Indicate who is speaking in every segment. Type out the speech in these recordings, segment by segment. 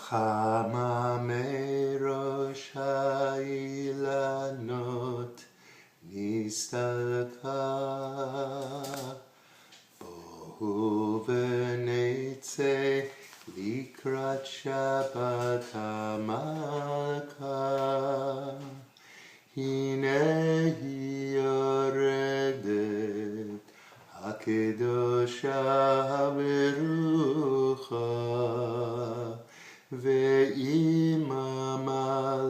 Speaker 1: Chama merosh ha'ilanot nistalka bohu v'neitzeh likrat Shabbat HaMalka Hinei yoredet HaKedosha Berucha Ve'im HaMalachim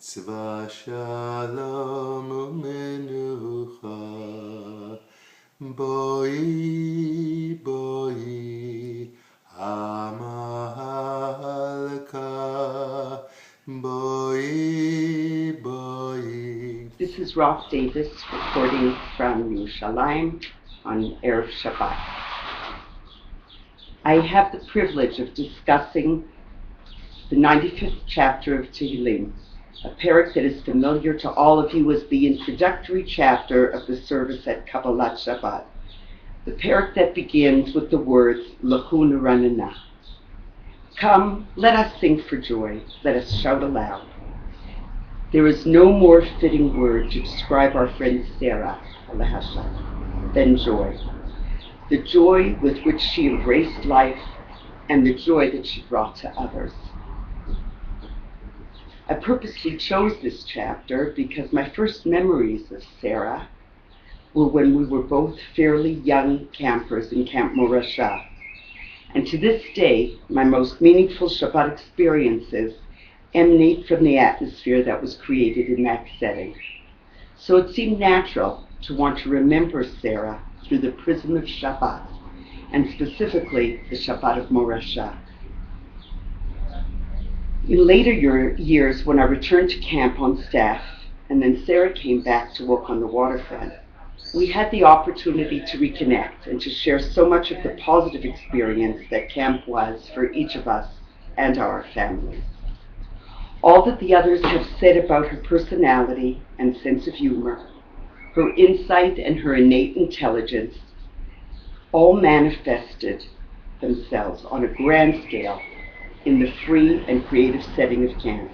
Speaker 1: Tzva Shalom U'Menucha Boi Boi HaMalka Boi Boi.
Speaker 2: This is Ross Davis reporting from Yerushalayim on Erev Shabbat. I have the privilege of discussing the 95th chapter of Tehillim, a Perek that is familiar to all of you as the introductory chapter of the service at Kabbalat Shabbat. The Perek that begins with the words, L'chu Neranenah. Come, let us sing for joy, let us shout aloud. There is no more fitting word to describe our friend Sarah, than joy. The joy with which she embraced life and the joy that she brought to others. I purposely chose this chapter because my first memories of Sarah were when we were both fairly young campers in Camp Morasha. And to this day, my most meaningful Shabbat experiences emanate from the atmosphere that was created in that setting. So it seemed natural to want to remember Sarah through the prism of Shabbat, and specifically the Shabbat of Morasha. In later years, when I returned to camp on staff, and then Sarah came back to work on the waterfront, we had the opportunity to reconnect and to share so much of the positive experience that camp was for each of us and our families. All that the others have said about her personality and sense of humor, her insight and her innate intelligence, all manifested themselves on a grand scale in the free and creative setting of camp.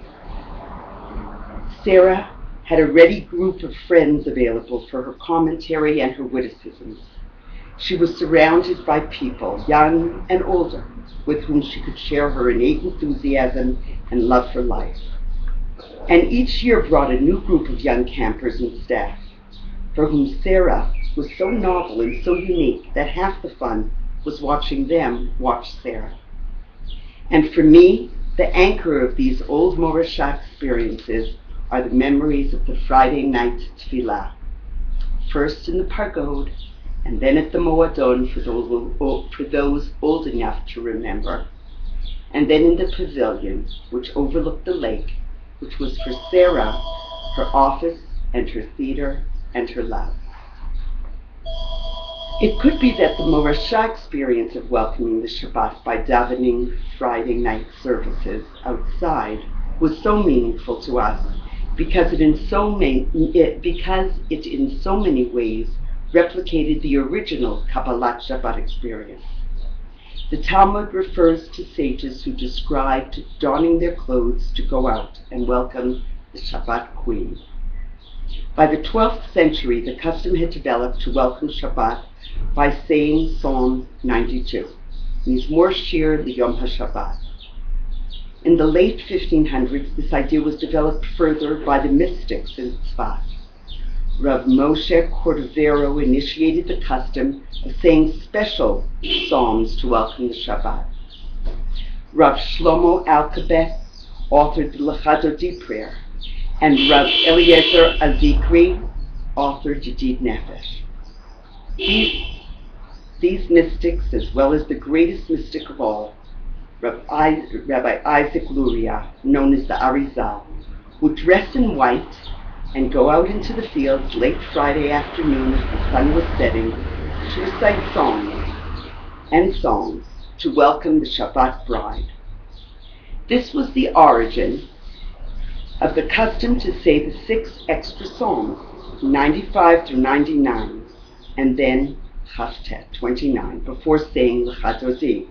Speaker 2: Sarah had a ready group of friends available for her commentary and her witticisms. She was surrounded by people, young and older, with whom she could share her innate enthusiasm and love for life. And each year brought a new group of young campers and staff, for whom Sarah was so novel and so unique that half the fun was watching them watch Sarah. And for me, the anchor of these old Morasha experiences are the memories of the Friday night tefillah, first in the Pargod, and then at the Moadon for those old enough to remember, and then in the pavilion, which overlooked the lake, which was for Sarah, her office and her theater and her love. It could be that the Morasha experience of welcoming the Shabbat by davening Friday night services outside was so meaningful to us because it in so many ways replicated the original Kabbalat Shabbat experience. The Talmud refers to sages who described donning their clothes to go out and welcome the Shabbat queen. By the 12th century, the custom had developed to welcome Shabbat by saying Psalm 92, Mizmor Shir L'Yom HaShabbat. In the late 1500s, this idea was developed further by the mystics in Tzfat. Rav Moshe Cordovero initiated the custom of saying special psalms to welcome the Shabbat. Rav Shlomo Alkabeth authored the Lechadodi prayer, and Rav Eliezer Azikri authored Yedid Nefesh. These mystics, as well as the greatest mystic of all, Rabbi Isaac Luria, known as the Arizal, would dress in white and go out into the fields late Friday afternoon as the sun was setting to recite songs to welcome the Shabbat bride. This was the origin of the custom to say the 6 extra psalms, 95 through 99, and then Chaftet, 29, before saying L'chadodi.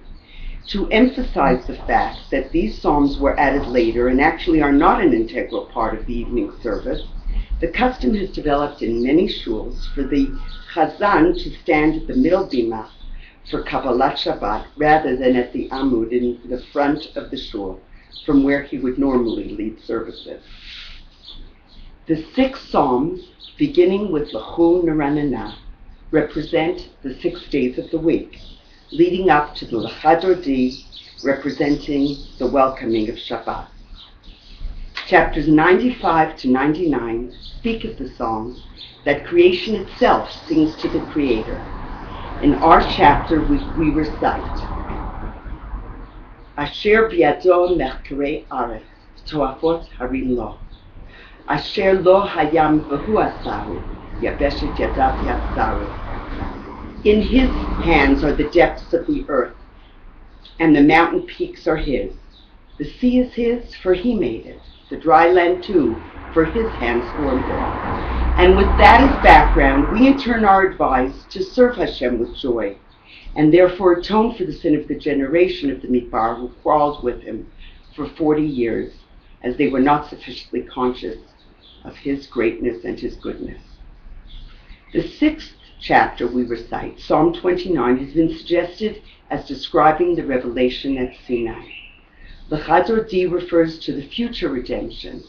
Speaker 2: To emphasize the fact that these psalms were added later and actually are not an integral part of the evening service, the custom has developed in many shuls for the chazan to stand at the middle bima for Kabbalat Shabbat rather than at the amud in the front of the shul, from where he would normally lead services. The 6 psalms, beginning with L'chu Neranenah, represent the 6 days of the week, leading up to the L'chadordi, representing the welcoming of Shabbat. Chapters 95 to 99 speak of the psalms that creation itself sings to the Creator. In our chapter, we recite, Asher biado mechkerei aretz, toafot harim lo. Asher lo hayam v'hu asaru, yabeshet yadav yasaru. In his hands are the depths of the earth, and the mountain peaks are his. The sea is his, for he made it. The dry land too, for his hands formed it. And with that as background, we in turn are advised to serve Hashem with joy, and therefore atone for the sin of the generation of the Midbar who quarreled with him for 40 years, as they were not sufficiently conscious of his greatness and his goodness. The 6th chapter we recite, Psalm 29, has been suggested as describing the revelation at Sinai. The L'chadordi refers to the future redemption,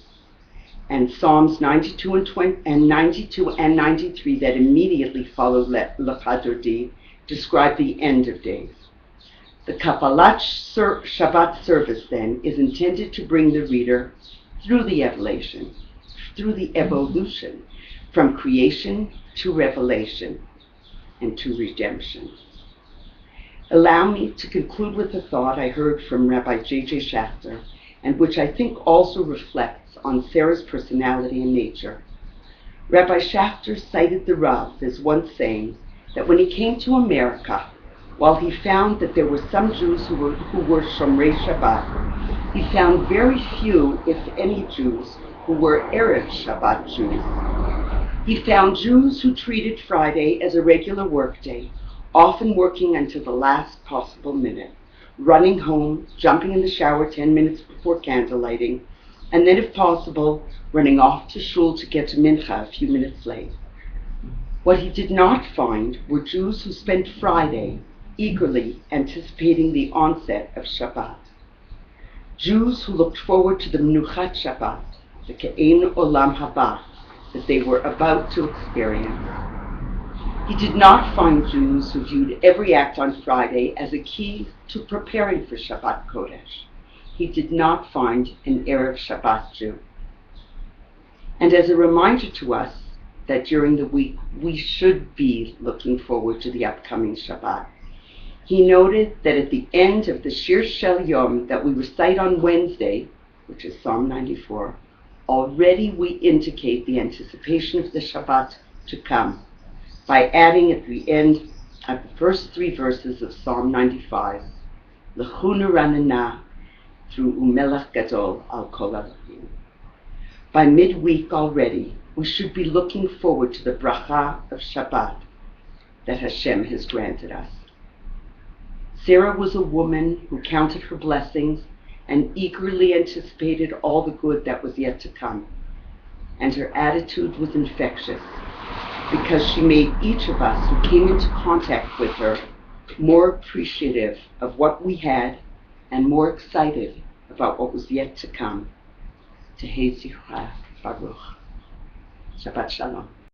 Speaker 2: and Psalms 92 and 93 that immediately follow L'chadordi describe the end of days. The Kabbalat Shabbat service, then, is intended to bring the reader through the evolution from creation to revelation and to redemption. Allow me to conclude with a thought I heard from Rabbi J.J. Schachter, and which I think also reflects on Sarah's personality and nature. Rabbi Schachter cited the Rav as once saying that when he came to America, while he found that there were some Jews who were Shomrei Shabbat, he found very few, if any, Jews who were Erev Shabbat Jews. He found Jews who treated Friday as a regular workday, often working until the last possible minute, running home, jumping in the shower 10 minutes before candlelighting, and then, if possible, running off to shul to get to mincha a few minutes late. What he did not find were Jews who spent Friday eagerly anticipating the onset of Shabbat. Jews who looked forward to the Menuchat Shabbat, the Ke'en Olam Haba, that they were about to experience. He did not find Jews who viewed every act on Friday as a key to preparing for Shabbat Kodesh. He did not find an Erev Shabbat Jew. And as a reminder to us that during the week we should be looking forward to the upcoming Shabbat, he noted that at the end of the Shir Shel Yom that we recite on Wednesday, which is Psalm 94, already we indicate the anticipation of the Shabbat to come by adding at the end of the first 3 verses of Psalm 95, L'chu Neranenah through Umelech Gadol al Kol Elohim. By midweek already, we should be looking forward to the bracha of Shabbat that Hashem has granted us. Sarah was a woman who counted her blessings and eagerly anticipated all the good that was yet to come. And her attitude was infectious, because she made each of us who came into contact with her more appreciative of what we had and more excited about what was yet to come. Tehei Zichra Baruch. Shabbat Shalom.